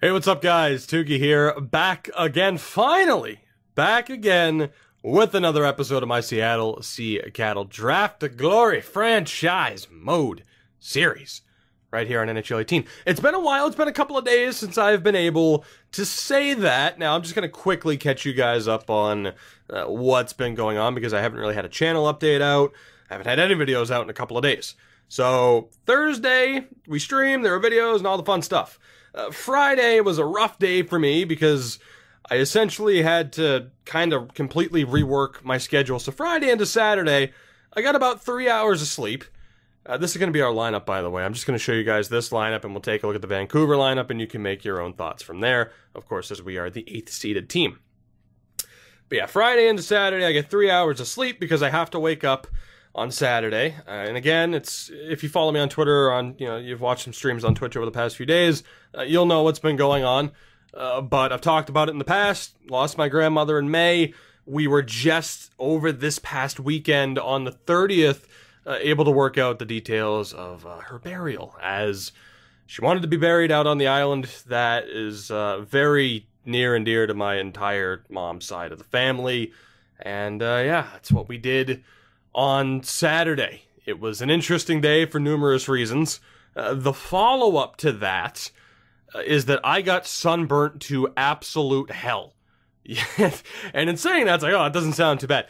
Hey, what's up, guys? Tuki here, back again, finally, back again with another episode of my Seattle Seattle Draft to Glory franchise mode series right here on NHL 18. It's been a while, it's been a couple of days since I've been able to say that. Now, I'm just going to quickly catch you guys up on what's been going on because I haven't really had a channel update out. I haven't had any videos out in a couple of days. So, Thursday, we streamed, there were videos and all the fun stuff. Friday was a rough day for me because I essentially had to kind of completely rework my schedule. So Friday into Saturday, I got about 3 hours of sleep. This is going to be our lineup, by the way. I'm just going to show you guys this lineup, and we'll take a look at the Vancouver lineup, and you can make your own thoughts from there, of course, as we are the 8th seeded team. But yeah, Friday into Saturday, I get 3 hours of sleep because I have to wake up on Saturday. And again, it's if you follow me on Twitter, or you've watched some streams on Twitch over the past few days, you'll know what's been going on. But I've talked about it in the past. Lost my grandmother in May. We were just over this past weekend on the 30th, able to work out the details of her burial, as she wanted to be buried out on the island that is very near and dear to my entire mom's side of the family. And yeah, that's what we did on Saturday. It was an interesting day for numerous reasons. The follow-up to that is that I got sunburnt to absolute hell. And in saying that, it's like, oh, it doesn't sound too bad.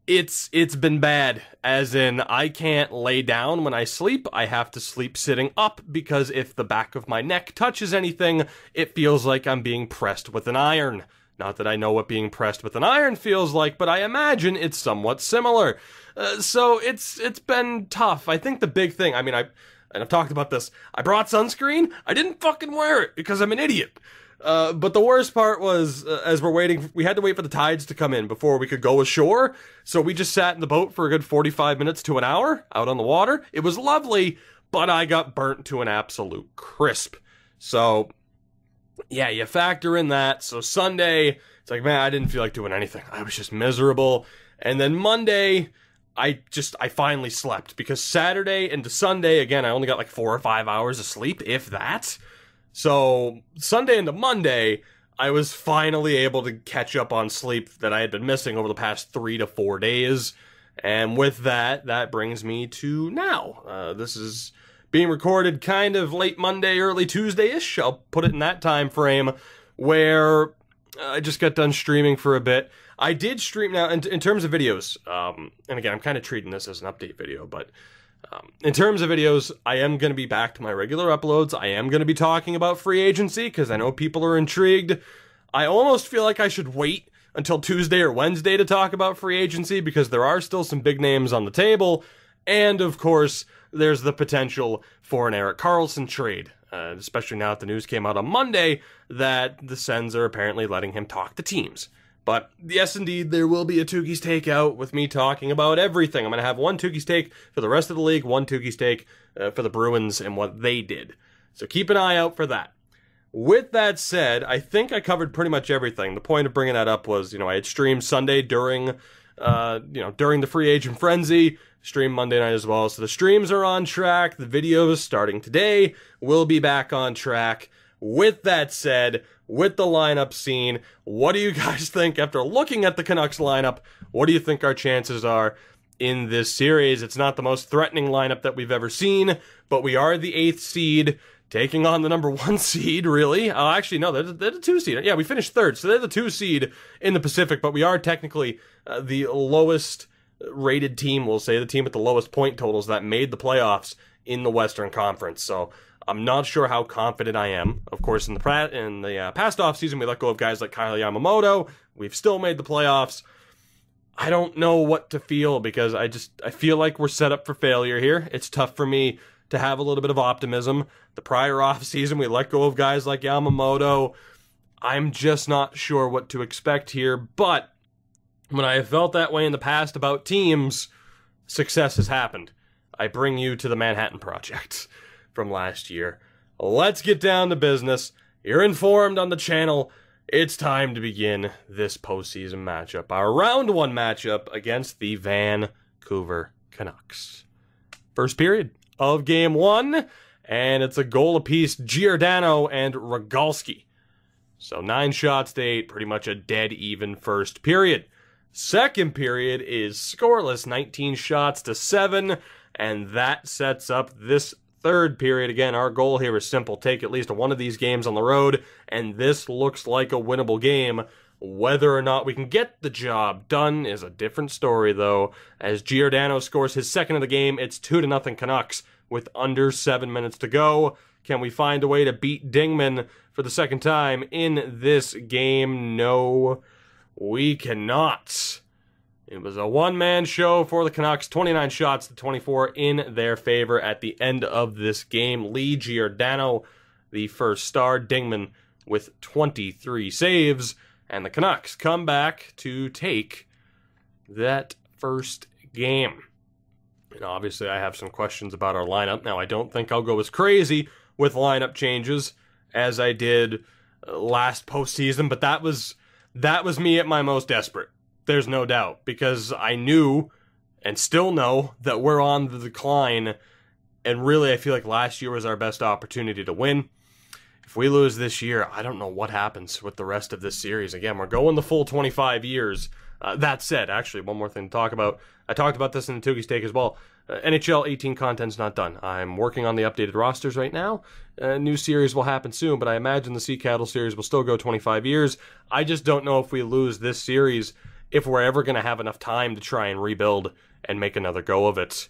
It's been bad, as in I can't lay down when I sleep. I have to sleep sitting up because if the back of my neck touches anything, it feels like I'm being pressed with an iron. Not that I know what being pressed with an iron feels like, but I imagine it's somewhat similar. So it's been tough. I think the big thing, and I've talked about this, I brought sunscreen. I didn't fucking wear it because I'm an idiot. But the worst part was, as we're waiting, we had to wait for the tides to come in before we could go ashore. So we just sat in the boat for a good 45 minutes to an hour out on the water. It was lovely, but I got burnt to an absolute crisp. So yeah, you factor in that. So Sunday, it's like, man, I didn't feel like doing anything. I was just miserable. And then Monday, I finally slept, because Saturday into Sunday, again, I only got like 4 or 5 hours of sleep, if that. So Sunday into Monday, I was finally able to catch up on sleep that I had been missing over the past 3 to 4 days. And with that, that brings me to now. This is being recorded kind of late Monday, early Tuesday-ish. I'll put it in that time frame, where I just got done streaming for a bit. I did stream now in terms of videos, and again, I'm kind of treating this as an update video, but in terms of videos, I am going to be back to my regular uploads. I am going to be talking about free agency because I know people are intrigued. I almost feel like I should wait until Tuesday or Wednesday to talk about free agency because there are still some big names on the table, and of course, there's the potential for an Erik Karlsson trade, especially now that the news came out on Monday that the Sens are apparently letting him talk to teams. But yes, indeed, there will be a Tukey's Take out with me talking about everything. I'm going to have one Tukey's Take for the rest of the league, one Tukey's Take for the Bruins and what they did. So keep an eye out for that. With that said, I think I covered pretty much everything. The point of bringing that up was, I had streamed Sunday during the free agent frenzy, streamed Monday night as well. So the streams are on track. The videos starting today will be back on track. With that said, with the lineup scene, what do you guys think after looking at the Canucks lineup? What do you think our chances are in this series? It's not the most threatening lineup that we've ever seen, but we are the 8th seed, taking on the number 1 seed, really. Actually, no, they're the 2 seed. Yeah, we finished 3rd, so they're the 2 seed in the Pacific, but we are technically the lowest rated team, we'll say, the team with the lowest point totals that made the playoffs in the Western Conference. So I'm not sure how confident I am. Of course, in the past offseason, we let go of guys like Kyle Yamamoto. We've still made the playoffs. I don't know what to feel because I feel like we're set up for failure here. It's tough for me to have a little bit of optimism. The prior offseason, we let go of guys like Yamamoto. I'm just not sure what to expect here, but when I have felt that way in the past about teams, success has happened. I bring you to the Manhattan Project from last year. Let's get down to business. You're informed on the channel. It's time to begin this postseason matchup. Our round 1 matchup against the Vancouver Canucks. First period of game 1. and it's a goal apiece, Giordano and Rogalski. So 9 shots to 8, pretty much a dead even first period. Second period is scoreless, 19 shots to 7, and that sets up this third period. Again, our goal here is simple. Take at least one of these games on the road, and this looks like a winnable game. Whether or not we can get the job done is a different story, though. As Giordano scores his second of the game, it's 2-0 Canucks with under 7 minutes to go. Can we find a way to beat Dingman for the second time in this game? No, we cannot. It was a one-man show for the Canucks, 29 shots to 24 in their favor at the end of this game. Lee Giordano, the first star, Dingman with 23 saves, and the Canucks come back to take that first game. And obviously I have some questions about our lineup. Now, I don't think I'll go as crazy with lineup changes as I did last postseason, but that was me at my most desperate. There's no doubt, because I knew and still know that we're on the decline, and really I feel like last year was our best opportunity to win. If we lose this year, I don't know what happens with the rest of this series. Again, we're going the full 25 years. That said, actually, one more thing to talk about. I talked about this in the Toogie Steak as well. NHL 18 content's not done. I'm working on the updated rosters right now. A new series will happen soon, but I imagine the Sea Cattle series will still go 25 years. I just don't know if we lose this series, if we're ever going to have enough time to try and rebuild and make another go of it.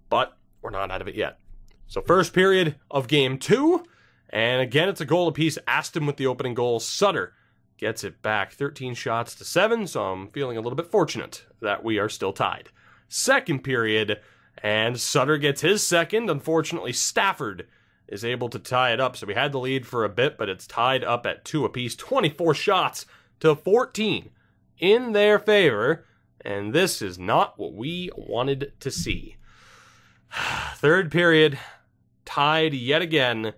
But we're not out of it yet. So first period of Game 2, and again, it's a goal apiece. Aston with the opening goal. Sutter gets it back, 13 shots to 7, so I'm feeling a little bit fortunate that we are still tied. Second period, and Sutter gets his second. Unfortunately, Stafford is able to tie it up, so we had the lead for a bit, but it's tied up at 2 apiece. 24 shots to 14 in their favor, and this is not what we wanted to see. Third period, tied yet again.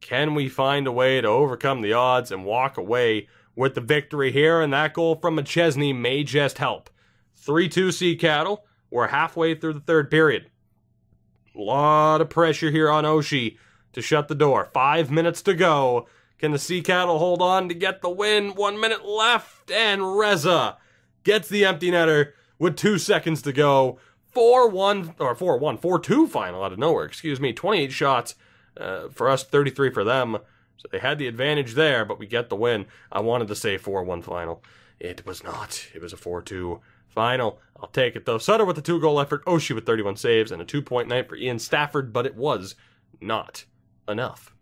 Can we find a way to overcome the odds and walk away with the victory here? And that goal from McChesney may just help. 3-2 Sea Cattle. We're halfway through the third period. A lot of pressure here on Oshie to shut the door. 5 minutes to go. Can the Sea Cattle hold on to get the win? 1 minute left, and Reza gets the empty netter with 2 seconds to go. 4-2 final out of nowhere, 28 shots for us, 33 for them. So they had the advantage there, but we get the win. I wanted to say 4-1 final. It was not. It was a 4-2 final. I'll take it, though. Sutter with a 2-goal effort. Oshie with 31 saves and a 2-point night for Ian Stafford, but it was not enough.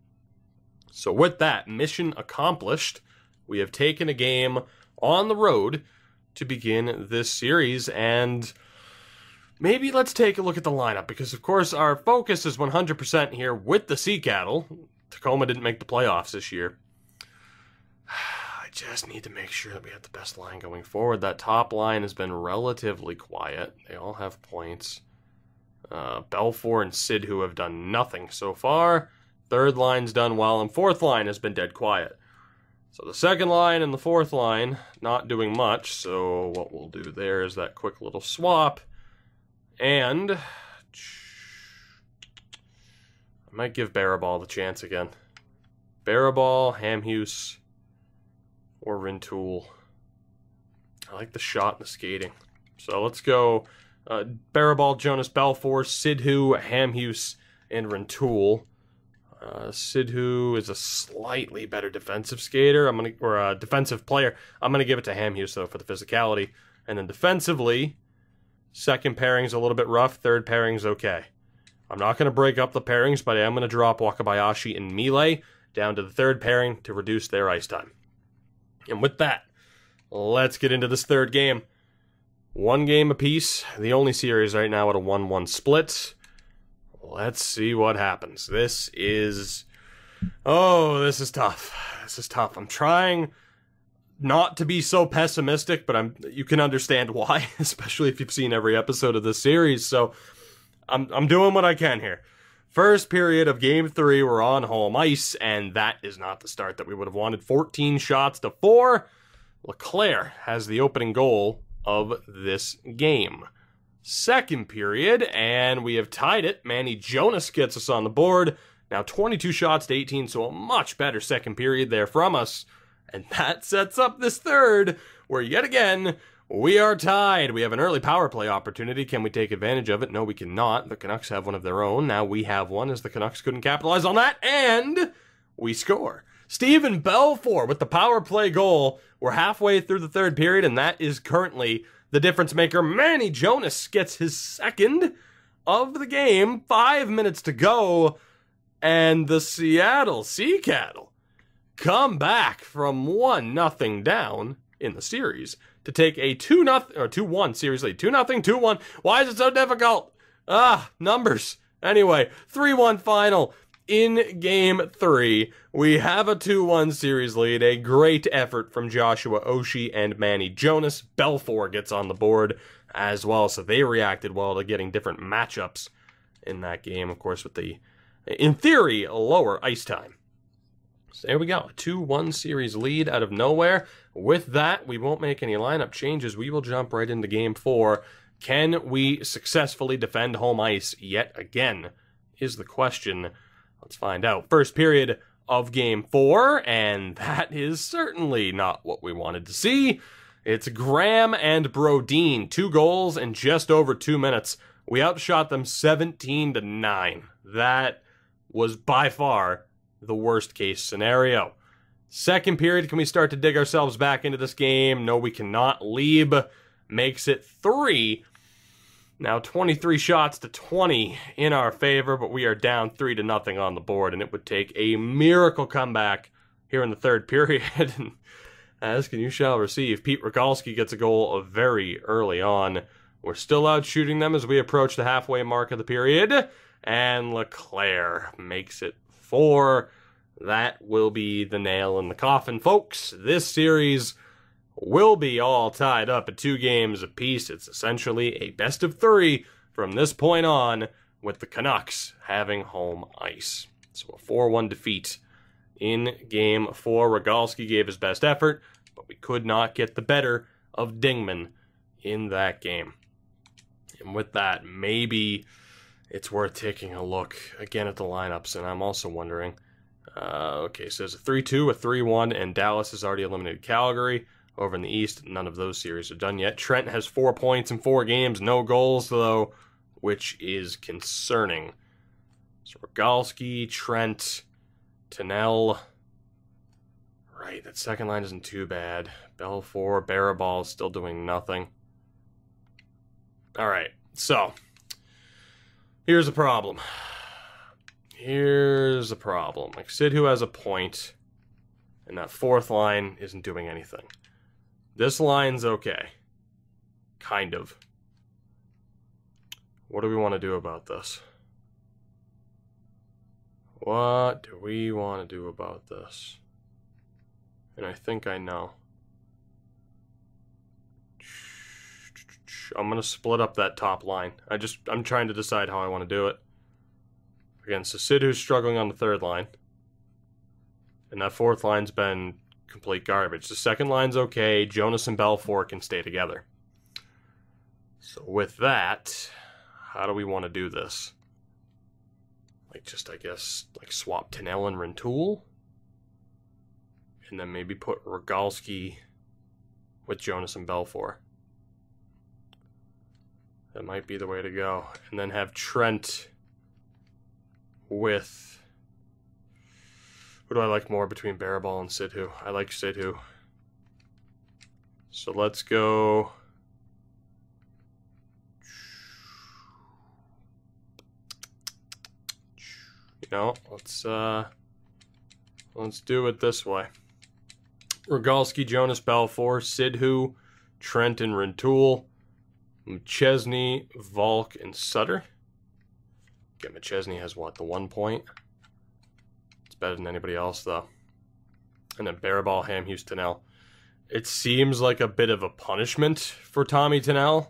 So with that, mission accomplished. We have taken a game on the road to begin this series, and maybe let's take a look at the lineup, because of course our focus is 100% here with the Sea Cattle. Tacoma didn't make the playoffs this year. I just need to make sure that we have the best line going forward. That top line has been relatively quiet. They all have points. Belfour and Sidhu have done nothing so far. Third line's done well, and fourth line has been dead quiet. So the second line and the fourth line not doing much, so what we'll do there is that quick little swap. And I might give Barabal the chance again. Barabal, Hamhuis, or Rintoul. I like the shot and the skating. So let's go Barabal, Jonas Belfour, Sidhu, Hamhuis, and Rintoul. Sidhu is a slightly better defensive skater. Or a defensive player. I'm gonna give it to Hamhuis though for the physicality. And then defensively, second pairing's a little bit rough. Third pairing's okay. I'm not gonna break up the pairings, but I am gonna drop Wakabayashi and Mile down to the third pairing to reduce their ice time. And with that, let's get into this third game. 1 game apiece. The only series right now at a 1-1 split. Let's see what happens. This is tough. This is tough. I'm trying not to be so pessimistic, but you can understand why, especially if you've seen every episode of this series. So I'm doing what I can here. First period of Game 3, we're on home ice, and that is not the start that we would have wanted. 14 shots to 4. LeClaire has the opening goal of this game. Second period, and we have tied it. Manny Jonas gets us on the board. Now 22 shots to 18, so a much better second period there from us. And that sets up this third, where yet again, we are tied. We have an early power play opportunity. Can we take advantage of it? No, we cannot. The Canucks have one of their own. Now we have one, as the Canucks couldn't capitalize on that, and we score. Steven Belfour with the power play goal. We're halfway through the third period, and that is currently the difference maker. Manny Jonas gets his second of the game. 5 minutes to go, and the Seattle Sea Cattle come back from 1-0 down in the series to take a 2-0 or 2-1 series lead. 2-0, 2-1. Why is it so difficult? Numbers. Anyway, 3-1 final. In Game 3, we have a 2-1 series lead. A great effort from Joshua Oshie and Manny Jonas. Belfour gets on the board as well, so they reacted well to getting different matchups in that game, of course, with the, in theory, lower ice time. So there we go, a 2-1 series lead out of nowhere. With that, we won't make any lineup changes. We will jump right into Game 4. Can we successfully defend home ice yet again, is the question. Let's find out. First period of Game 4, and that is certainly not what we wanted to see. It's Graham and Brodin, 2 goals in just over 2 minutes. We outshot them 17-9. That was by far the worst case scenario. Second period, can we start to dig ourselves back into this game? No, we cannot. Lieb makes it 3. Now 23 shots to 20 in our favor, but we are down 3-0 on the board, and it would take a miracle comeback here in the third period. And ask and you shall receive. Pete Rogalski gets a goal very early on. We're still out shooting them as we approach the halfway mark of the period, and Leclerc makes it 4. That will be the nail in the coffin, folks. This series will be all tied up at 2 games apiece. It's essentially a best of 3 from this point on, with the Canucks having home ice. So a 4-1 defeat in Game 4. Rogalski gave his best effort, but we could not get the better of Dingman in that game. And with that, maybe it's worth taking a look again at the lineups, and I'm also wondering, okay, so there's a 3-2, a 3-1, and Dallas has already eliminated Calgary. Over in the East, none of those series are done yet. Trent has 4 points in 4 games, no goals, though, which is concerning. So Rogalski, Trent, Tunnell. Right, that second line isn't too bad. Belfour, Barabal still doing nothing. All right, so here's a problem. Here's a problem. Like, Sidhu has a point, and that fourth line isn't doing anything. This line's okay. Kind of. What do we want to do about this? What do we want to do about this? And I think I know. I'm going to split up that top line. I'm trying to decide how I want to do it. Again, so Sidhu's struggling on the third line. And that fourth line's been complete garbage. The second line's okay. Jonas and Belfour can stay together. So with that, how do we want to do this? Like, just, I guess, like swap Tunnell and Rintoul? And then maybe put Rogalski with Jonas and Belfour. That might be the way to go. And then have Trent with... Who do I like more between Barabal and Sidhu? I like Sidhu. So let's go... You know, let's do it this way. Rogalski, Jonas, Belfour, Sidhu, Trent, and Rintoul. McChesney, Volk, and Sutter. Okay, McChesney has what, the 1 point? It's better than anybody else, though. And then Barabal, Ham, Hughes, Tunnell. It seems like a bit of a punishment for Tommy Tunnell,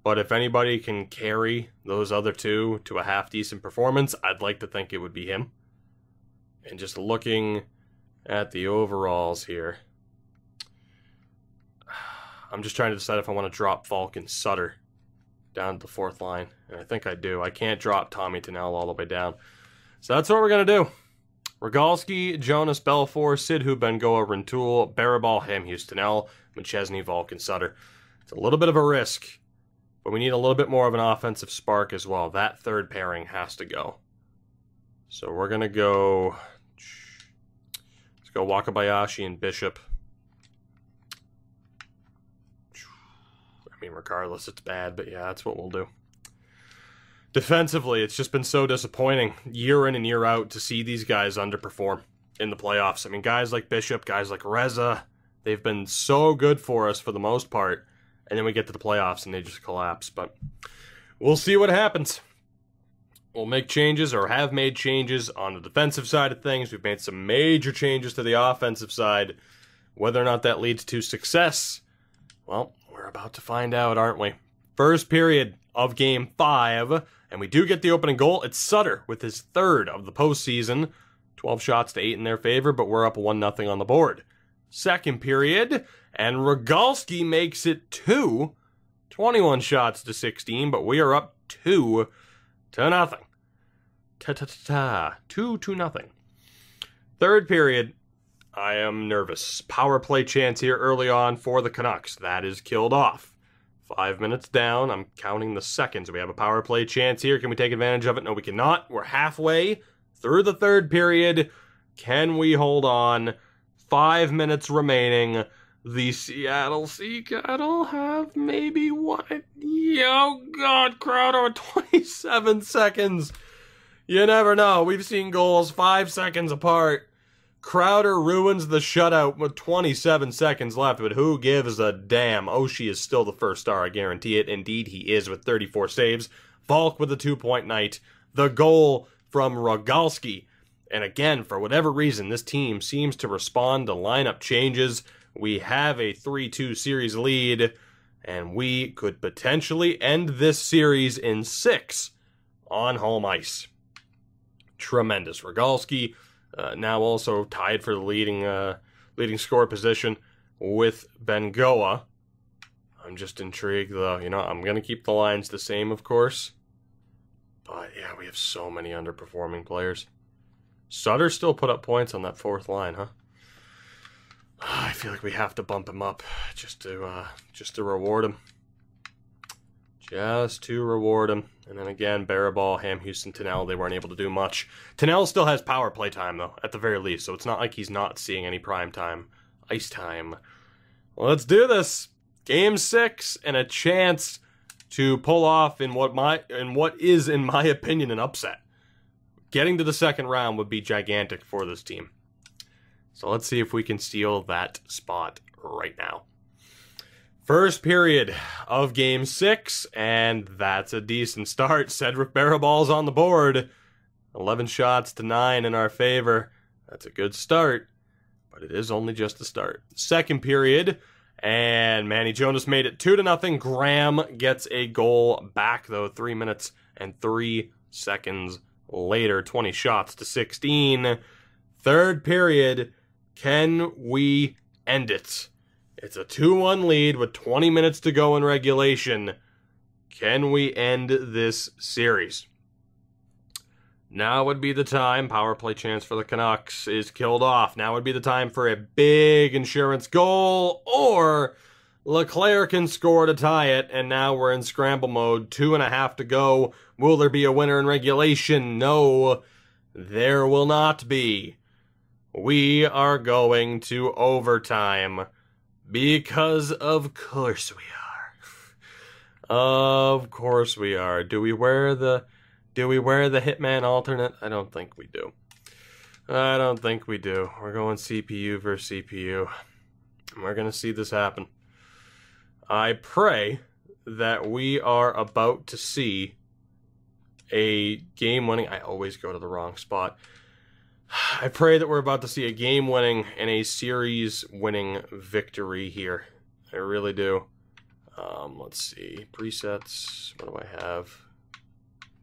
but if anybody can carry those other two to a half-decent performance, I'd like to think it would be him. And just looking at the overalls here, I'm just trying to decide if I want to drop Volk and Sutter down to the fourth line. And I think I do. I can't drop Tommy Tunnell all the way down. So that's what we're going to do. Rogalski, Jonas, Belfour, Sidhu, Bengoa, Rintoul, Barabal, Ham, Houstonell, McChesney, Vulcan, Sutter. It's a little bit of a risk, but we need a little bit more of an offensive spark as well. That third pairing has to go. So we're going to go... Let's go Wakabayashi and Bishop. I mean, regardless, it's bad, but yeah, that's what we'll do. Defensively, it's just been so disappointing year in and year out to see these guys underperform in the playoffs. I mean, guys like Bishop, guys like Reza, they've been so good for us for the most part, and then we get to the playoffs and they just collapse. But we'll see what happens. We'll make changes, or have made changes, on the defensive side of things. We've made some major changes to the offensive side. Whether or not that leads to success, well, we're about to find out, aren't we? First period of Game 5, and we do get the opening goal. It's Sutter with his third of the postseason. 12 shots to 8 in their favor, but we're up 1-0 on the board. Second period, and Rogalski makes it 2. 21 shots to 16, but we are up 2-0. 2-0. Third period, I am nervous. Power play chance here early on for the Canucks. That is killed off. 5 minutes down. I'm counting the seconds. We have a power play chance here. Can we take advantage of it? No, we cannot. We're halfway through the third period. Can we hold on? 5 minutes remaining. The Seattle Sea-Cattle have maybe one. Oh, God, Crowder, 27 seconds. You never know. We've seen goals 5 seconds apart. Crowder ruins the shutout with 27 seconds left, but who gives a damn? Oshie is still the first star, I guarantee it. Indeed, he is with 34 saves. Volk with a 2-point night. The goal from Rogalski. And again, for whatever reason, this team seems to respond to lineup changes. We have a 3-2 series lead, and we could potentially end this series in 6 on home ice. Tremendous. Rogalski now also tied for the leading scorer position with Bengoa. I'm just intrigued, though. You know, I'm going to keep the lines the same, of course. But, yeah, we have so many underperforming players. Sutter still put up points on that fourth line, huh? I feel like we have to bump him up just to reward him. Just to reward him. And then again, Barabal, Ham, Houston, Tennell, they weren't able to do much. Tennell still has power play time, though, at the very least, so it's not like he's not seeing any prime time. Ice time. Well, let's do this. Game 6, and a chance to pull off in what is, in my opinion, an upset. Getting to the second round would be gigantic for this team. So let's see if we can steal that spot right now. First period of Game 6, and that's a decent start. Cedric Barabal's on the board. 11 shots to 9 in our favor. That's a good start, but it is only just a start. Second period, and Manny Jonas made it 2-0. Graham gets a goal back, though, 3 minutes and 3 seconds later. 20 shots to 16. Third period, can we end it? It's a 2-1 lead with 20 minutes to go in regulation. Can we end this series? Now would be the time. Power play chance for the Canucks is killed off. Now would be the time for a big insurance goal, or LeClaire can score to tie it, and now we're in scramble mode. 2.5 to go. Will there be a winner in regulation? No, there will not be. We are going to overtime. Because of course we are. Of course we are. Do we wear the Hitman alternate? I don't think we do. I don't think we do. We're going CPU versus CPU. And we're going to see this happen. I pray that we are about to see a game-winning... I always go to the wrong spot. I pray that we're about to see a game-winning and a series-winning victory here. I really do. Let's see. Presets. What do I have?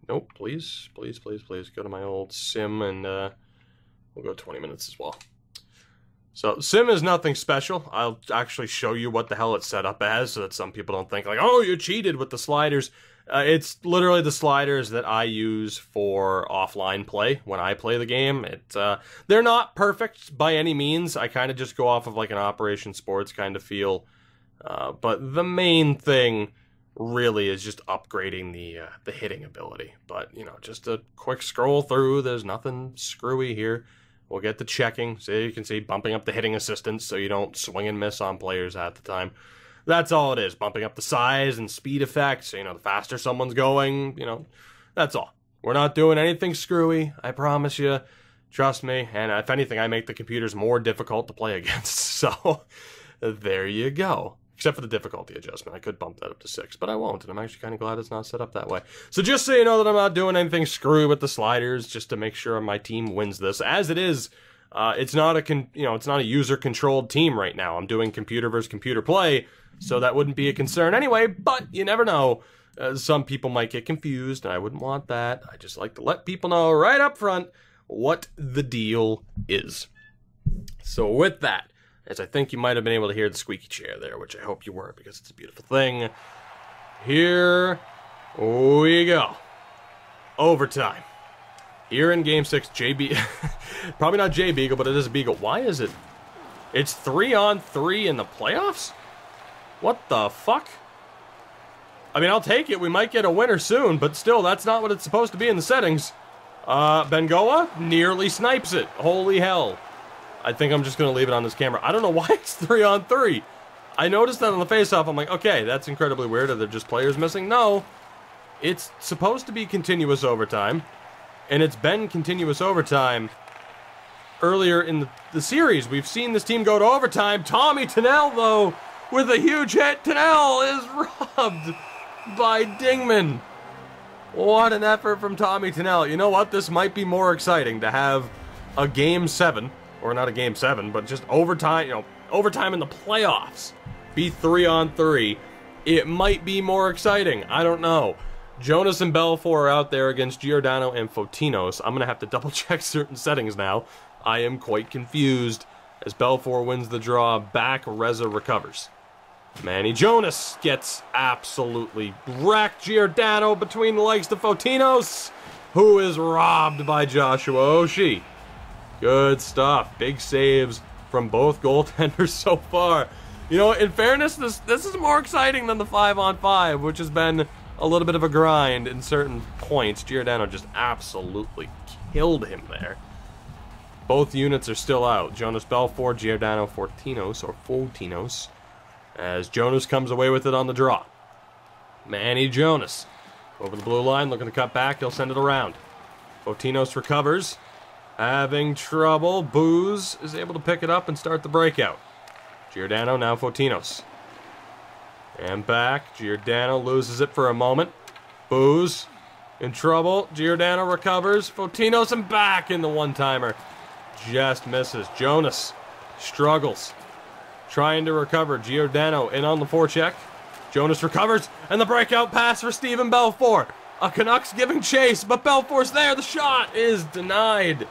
Nope, please. Please, please, please. Go to my old sim, and we'll go 20 minutes as well. So, sim is nothing special. I'll actually show you what the hell it's set up as, so that some people don't think, like, oh, you cheated with the sliders. It's literally the sliders that I use for offline play when I play the game. They're not perfect by any means. I kind of just go off of like an Operation Sports kind of feel. But the main thing really is just upgrading the hitting ability. But, you know, just a quick scroll through. There's nothing screwy here. We'll get to checking. So you can see bumping up the hitting assistance so you don't swing and miss on players at the time. That's all it is. Bumping up the size and speed effects. So, you know, the faster someone's going, you know, that's all. We're not doing anything screwy, I promise you. Trust me. And if anything, I make the computers more difficult to play against. So, there you go. Except for the difficulty adjustment. I could bump that up to 6, but I won't. And I'm actually kind of glad it's not set up that way. So just so you know that I'm not doing anything screwy with the sliders, just to make sure my team wins this. As it is, it's not a user-controlled team right now. I'm doing computer versus computer play, so that wouldn't be a concern anyway, but you never know. Some people might get confused, and I wouldn't want that. I just like to let people know right up front what the deal is. So with that, as I think you might have been able to hear the squeaky chair there, which I hope you were, because it's a beautiful thing. Here we go. Overtime. Here in Game 6, JB... probably not J Beagle, but it is a Beagle. Why is it... It's 3-on-3 in the playoffs? What the fuck? I mean, I'll take it. We might get a winner soon, but still, that's not what it's supposed to be in the settings. Bengoa nearly snipes it. Holy hell. I think I'm just going to leave it on this camera. I don't know why it's 3-on-3. I noticed that on the face-off. I'm like, okay, that's incredibly weird. Are there just players missing? No. It's supposed to be continuous overtime. And it's been continuous overtime earlier in the series. We've seen this team go to overtime. Tommy Tunnell, though, with a huge hit. Tunnell is robbed by Dingman. What an effort from Tommy Tunnell. You know what? This might be more exciting to have a Game 7. Or not a Game 7, but just overtime, you know, overtime in the playoffs. Be 3-on-3. It might be more exciting. I don't know. Jonas and Belfour are out there against Giordano and Fotinos. I'm going to have to double check certain settings now. I am quite confused. As Belfour wins the draw, back Reza recovers. Manny Jonas gets absolutely wrecked. Giordano between the legs to Fotinos, who is robbed by Joshua Oshie. Good stuff. Big saves from both goaltenders so far. You know, in fairness, this is more exciting than the 5-on-5, which has been a little bit of a grind in certain points. Giordano just absolutely killed him there. Both units are still out. Jonas Belfour, Giordano Fotinos, as Jonas comes away with it on the draw. Manny Jonas over the blue line, looking to cut back. He'll send it around. Fotinos recovers. Having trouble. Booze is able to pick it up and start the breakout. Giordano, now Fotinos. And back. Giordano loses it for a moment. Booze in trouble. Giordano recovers. Fotinos and back in the one-timer. Just misses. Jonas struggles. Trying to recover. Giordano in on the forecheck. Jonas recovers. And the breakout pass for Stephen Belfour. A Canucks giving chase, but Belfour's there. The shot is denied.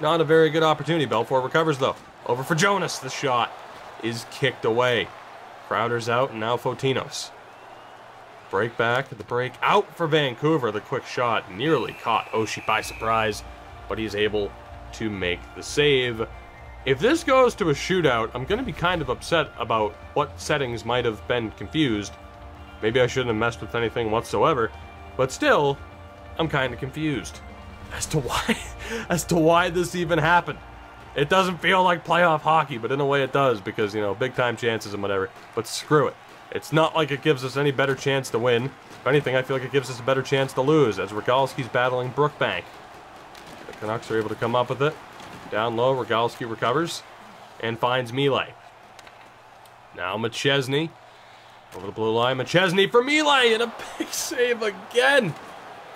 Not a very good opportunity. Belfour recovers, though. Over for Jonas. The shot is kicked away. Crowder's out, and now Fotinos. Break back. The break out for Vancouver. The quick shot nearly caught Oshie by surprise, but he's able to make the save. If this goes to a shootout, I'm going to be kind of upset about what settings might have been confused. Maybe I shouldn't have messed with anything whatsoever, but still, I'm kind of confused as to why this even happened. It doesn't feel like playoff hockey, but in a way it does, because, you know, big time chances and whatever. But screw it. It's not like it gives us any better chance to win. If anything, I feel like it gives us a better chance to lose, as Rogalski's battling Brookbank. The Canucks are able to come up with it. Down low, Rogalski recovers and finds Millet. Now McChesney over the blue line. McChesney for Millet, and a big save again.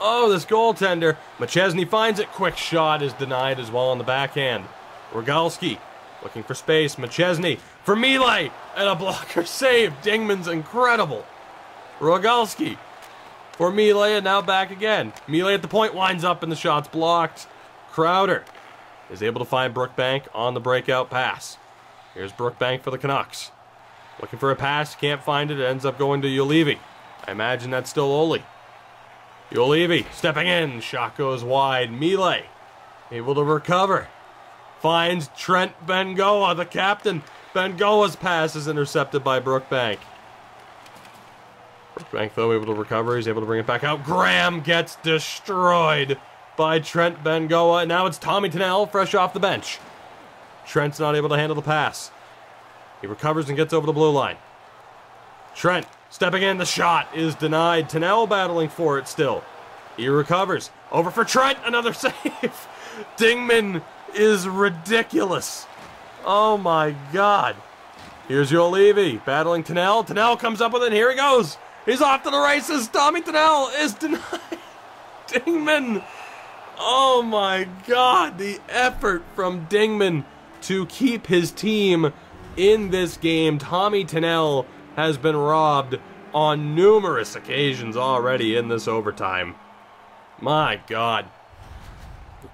Oh, this goaltender. McChesney finds it. Quick shot is denied as well on the backhand. Rogalski looking for space. McChesney for Millet, and a blocker save. Dingman's incredible. Rogalski for Millet, and now back again. Millet at the point, winds up, and the shot's blocked. Crowder is able to find Brookbank on the breakout pass. Here's Brookbank for the Canucks. Looking for a pass, can't find it. It ends up going to Ulevi. I imagine that's still Oli. Ulevi stepping in. Shot goes wide. Melee able to recover. Finds Trent Bengoa, the captain. Bengoa's pass is intercepted by Brookbank. Brookbank, though, able to recover. He's able to bring it back out. Graham gets destroyed by Trent Bengoa. And now it's Tommy Tunnell, fresh off the bench. Trent's not able to handle the pass. He recovers and gets over the blue line. Trent stepping in. The shot is denied. Tunnell battling for it still. He recovers. Over for Trent. Another save. Dingman is ridiculous. Oh my God. Here's Ulevi battling Tunnell. Tunnell comes up with it. Here he goes. He's off to the races. Tommy Tunnell is denied. Dingman. Oh my God. The effort from Dingman to keep his team in this game. Tommy Tunnell has been robbed on numerous occasions already in this overtime. My God.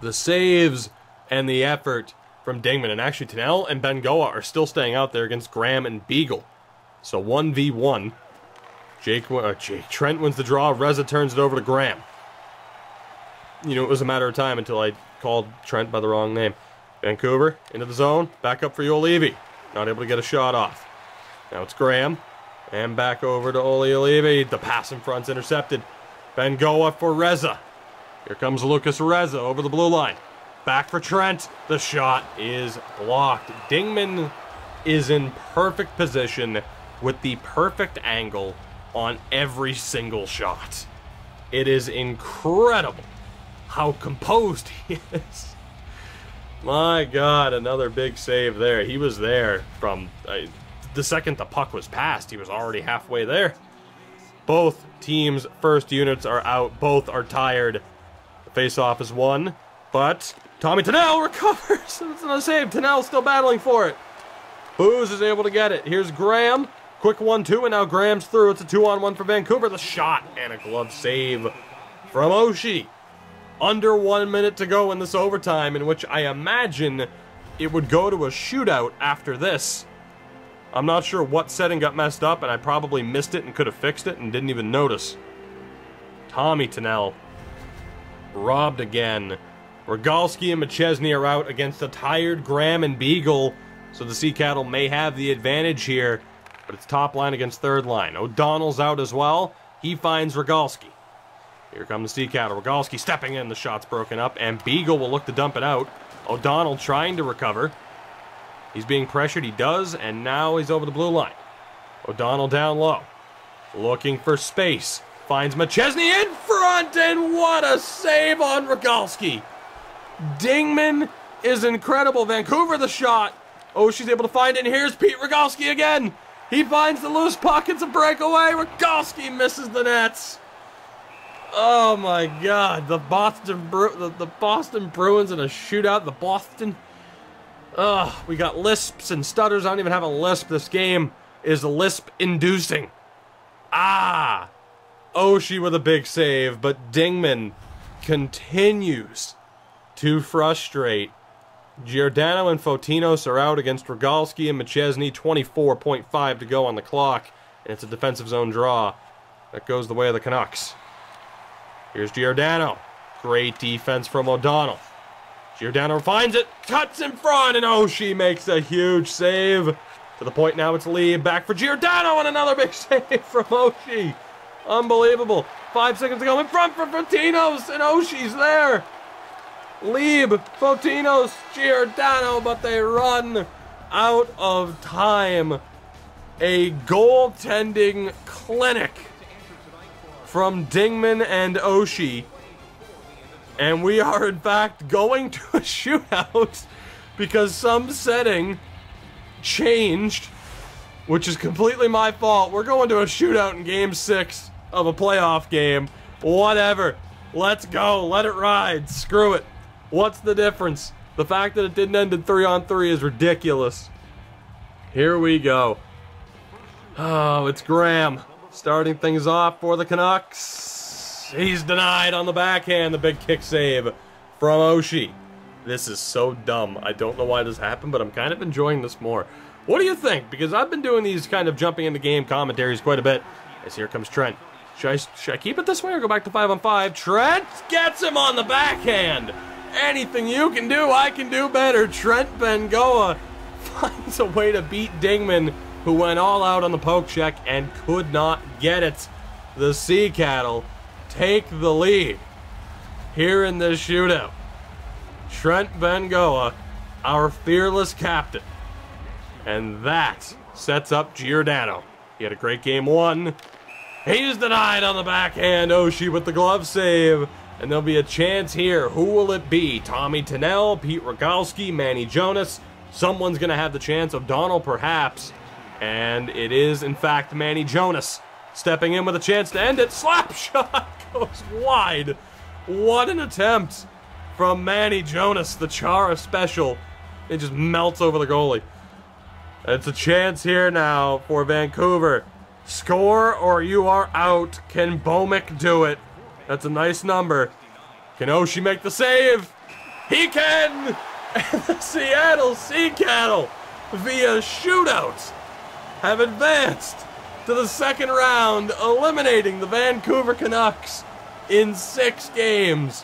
The saves and the effort from Dingman. And actually, Tunnell and Bengoa are still staying out there against Graham and Beagle. So 1v1. Trent wins the draw. Reza turns it over to Graham. You know, it was a matter of time until I called Trent by the wrong name. Vancouver into the zone. Back up for Ulevi. Not able to get a shot off. Now it's Graham. And back over to Ulevi. The pass in front's intercepted. Bengoa for Reza. Here comes Lucas Reza over the blue line. Back for Trent. The shot is blocked. Dingman is in perfect position with the perfect angle on every single shot. It is incredible how composed he is. My God, another big save there. He was there from the second the puck was passed. He was already halfway there. Both teams' first units are out. Both are tired. The face-off is won, but Tommy Tunnell recovers. It's not a save. Tunnell still battling for it. Booze is able to get it. Here's Graham. Quick 1-2, and now Graham's through. It's a 2-on-1 for Vancouver. The shot and a glove save from Oshie. Under 1 minute to go in this overtime, in which I imagine it would go to a shootout after this. I'm not sure what setting got messed up, and I probably missed it and could have fixed it and didn't even notice. Tommy Tunnell robbed again. Rogalski and McChesney are out against a tired Graham and Beagle, so the Sea Cattle may have the advantage here, but it's top line against third line. O'Donnell's out as well. He finds Rogalski. Here come the Sea Cattle. Rogalski stepping in. The shot's broken up, and Beagle will look to dump it out. O'Donnell trying to recover. He's being pressured. He does, and now he's over the blue line. O'Donnell down low. Looking for space. Finds McChesney in front, and what a save on Rogalski. Dingman is incredible. Vancouver the shot. Oh, she's able to find it, and here's Pete Rogalski again. He finds the loose puck. It's a breakaway. Rogalski misses the nets. Oh my God, the Boston Bruins in a shootout. The Boston. We got lisps and stutters. I don't even have a lisp. This game is lisp-inducing. Oshie with a big save, but Dingman continues to frustrate. Giordano and Fotinos are out against Rogalski and McChesney. 24.5 to go on the clock, and it's a defensive zone draw. That goes the way of the Canucks. Here's Giordano. Great defense from O'Donnell. Giordano finds it, cuts in front, and Oshie makes a huge save. To the point now it's Lee. Back for Giordano, and another big save from Oshie. Unbelievable. 5 seconds to go in front for Fotinos, and Oshie's there. Lieb, Fotinos, Giordano, but they run out of time. A goaltending clinic from Dingman and Oshie. And we are, in fact, going to a shootout because some setting changed, which is completely my fault. We're going to a shootout in Game 6 of a playoff game. Whatever. Let's go. Let it ride. Screw it. What's the difference? The fact that it didn't end in 3-on-3 is ridiculous. Here we go. Oh, it's Graham starting things off for the Canucks. He's denied on the backhand. The big kick save from Oshie. This is so dumb. I don't know why this happened, but I'm kind of enjoying this more. What do you think? Because I've been doing these kind of jumping into game commentaries quite a bit. As here comes Trent. Should I keep it this way or go back to 5-on-5? Trent gets him on the backhand. Anything you can do, I can do better. Trent Bengoa finds a way to beat Dingman, who went all out on the poke check and could not get it. The Sea Cattle take the lead here in this shootout. Trent Bengoa, our fearless captain. And that sets up Giordano. He had a great game 1. He's denied on the backhand. Oshie with the glove save. And there'll be a chance here. Who will it be? Tommy Tunnell, Pete Rogalski, Manny Jonas. Someone's going to have the chance. O'Donnell, perhaps. And it is, in fact, Manny Jonas stepping in with a chance to end it. Slap shot goes wide. What an attempt from Manny Jonas, the Chara special. It just melts over the goalie. It's a chance here now for Vancouver. Score or you are out. Can Bomick do it? That's a nice number. Can Oshie make the save? He can! And the Seattle Sea Cattle, via shootout, have advanced to the second round, eliminating the Vancouver Canucks in 6 games.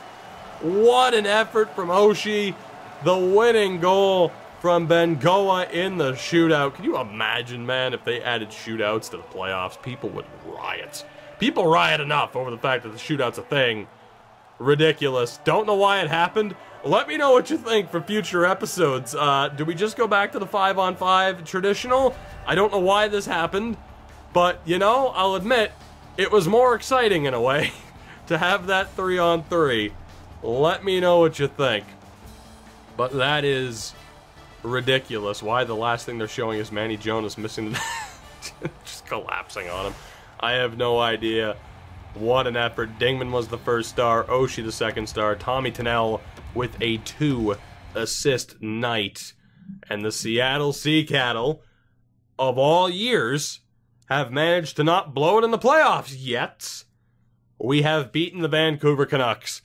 What an effort from Oshie. The winning goal from Bengoa in the shootout. Can you imagine, man, if they added shootouts to the playoffs? People would riot. People riot enough over the fact that the shootout's a thing. Ridiculous. Don't know why it happened. Let me know what you think for future episodes. Do we just go back to the 5-on-5 traditional? I don't know why this happened, but, you know, I'll admit, it was more exciting in a way to have that 3-on-3. Let me know what you think. But that is ridiculous. Why the last thing they're showing is Manny Jonas missing the just collapsing on him. I have no idea. What an effort. Dingman was the first star, Oshie the second star, Tommy Tunnell with a 2-assist night. And the Seattle Sea Cattle, of all years, have managed to not blow it in the playoffs yet. We have beaten the Vancouver Canucks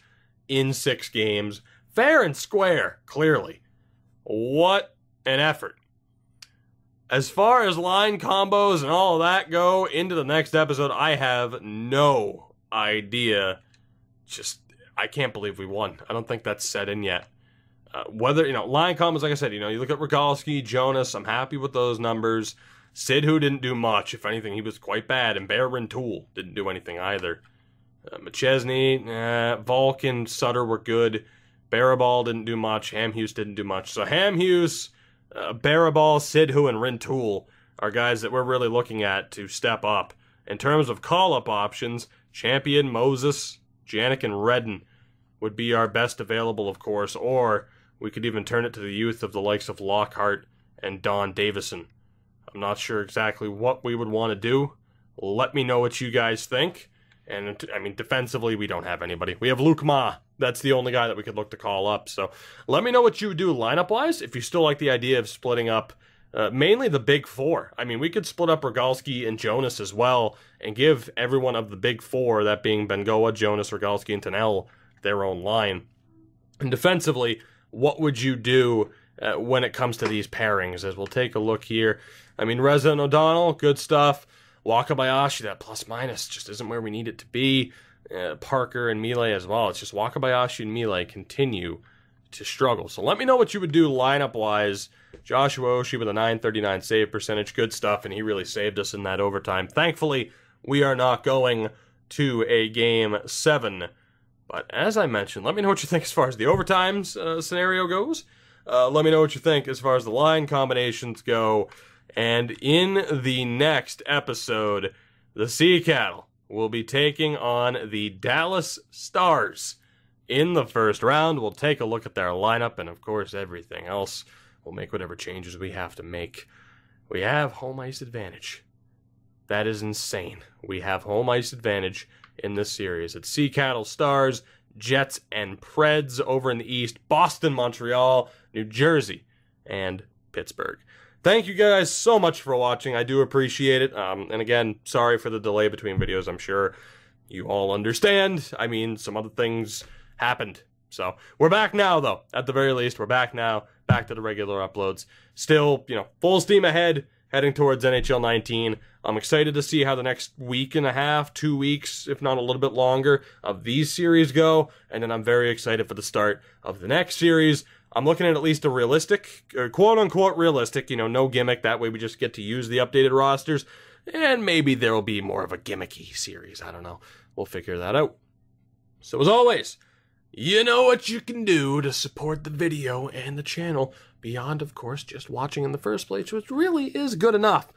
in 6 games. Fair and square, clearly. What an effort. As far as line combos and all of that go into the next episode, I have no idea. Just, I can't believe we won. I don't think that's set in yet. Whether, you know, line combos, like I said, you know, you look at Rogalski, Jonas, I'm happy with those numbers. Sidhu didn't do much. If anything, he was quite bad. And Bear Rintoul didn't do anything either. McChesney, Vulcan, Sutter were good. Barabal didn't do much. Hamhuis didn't do much. So Hamhuis, Barabal, Sidhu, and Rintoul are guys that we're really looking at to step up. In terms of call-up options, Champion, Moses, Janik, and Redden would be our best available, of course, or we could even turn it to the youth of the likes of Lockhart and Don Davison. I'm not sure exactly what we would want to do. Let me know what you guys think. And, I mean, defensively, we don't have anybody. We have Luke Ma. That's the only guy that we could look to call up. So let me know what you would do lineup-wise, if you still like the idea of splitting up mainly the big 4. I mean, we could split up Rogalski and Jonas as well and give everyone of the big 4, that being Bengoa, Jonas, Rogalski, and Tunnell, their own line. And defensively, what would you do when it comes to these pairings? As we'll take a look here. I mean, Reza and O'Donnell, good stuff. Wakabayashi, that plus-minus just isn't where we need it to be. Parker and Melee as well. It's just Wakabayashi and Melee continue to struggle. So let me know what you would do lineup-wise. Joshua Oshie with a .939 save percentage. Good stuff, and he really saved us in that overtime. Thankfully, we are not going to a Game 7. But as I mentioned, let me know what you think as far as the overtimes scenario goes. Let me know what you think as far as the line combinations go. And in the next episode, the Sea Cattle will be taking on the Dallas Stars in the first round. We'll take a look at their lineup and, of course, everything else. We'll make whatever changes we have to make. We have home ice advantage. That is insane. We have home ice advantage in this series. It's Sea Cattle, Stars, Jets, and Preds over in the East. Boston, Montreal, New Jersey, and Pittsburgh. Thank you guys so much for watching. I do appreciate it. And again, sorry for the delay between videos. I'm sure you all understand. I mean, some other things happened. So we're back now, though. At the very least, we're back now. Back to the regular uploads. Still, you know, full steam ahead. heading towards NHL 19. I'm excited to see how the next week and a half, 2 weeks, if not a little bit longer, of these series go. And then I'm very excited for the start of the next series. I'm looking at least a realistic, quote-unquote realistic, no gimmick. That way we just get to use the updated rosters. And maybe there will be more of a gimmicky series. I don't know. We'll figure that out. So as always, you know what you can do to support the video and the channel, beyond, of course, just watching in the first place, which really is good enough.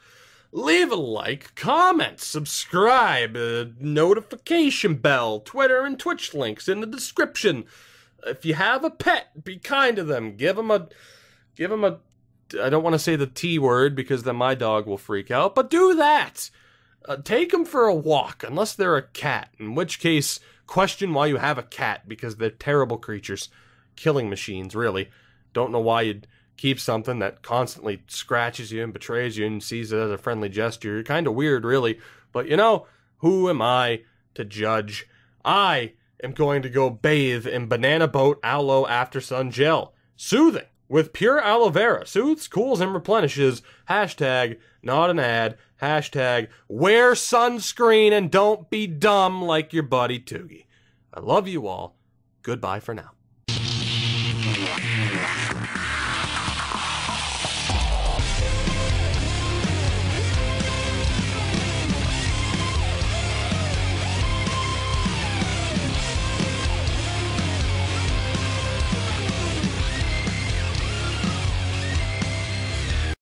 Leave a like, comment, subscribe, notification bell, Twitter and Twitch links in the description. If you have a pet, be kind to them. Give them a, I don't want to say the T word because then my dog will freak out, but do that. Take them for a walk, unless they're a cat, in which case, question why you have a cat, because they're terrible creatures. Killing machines, really. Don't know why you'd keep something that constantly scratches you and betrays you and sees it as a friendly gesture. You're kind of weird, really. But who am I to judge? I am going to go bathe in Banana Boat Aloe After Sun Gel. Soothing with pure aloe vera. Soothes, cools, and replenishes. Hashtag not an ad. Hashtag wear sunscreen and don't be dumb like your buddy Toogie. I love you all. Goodbye for now.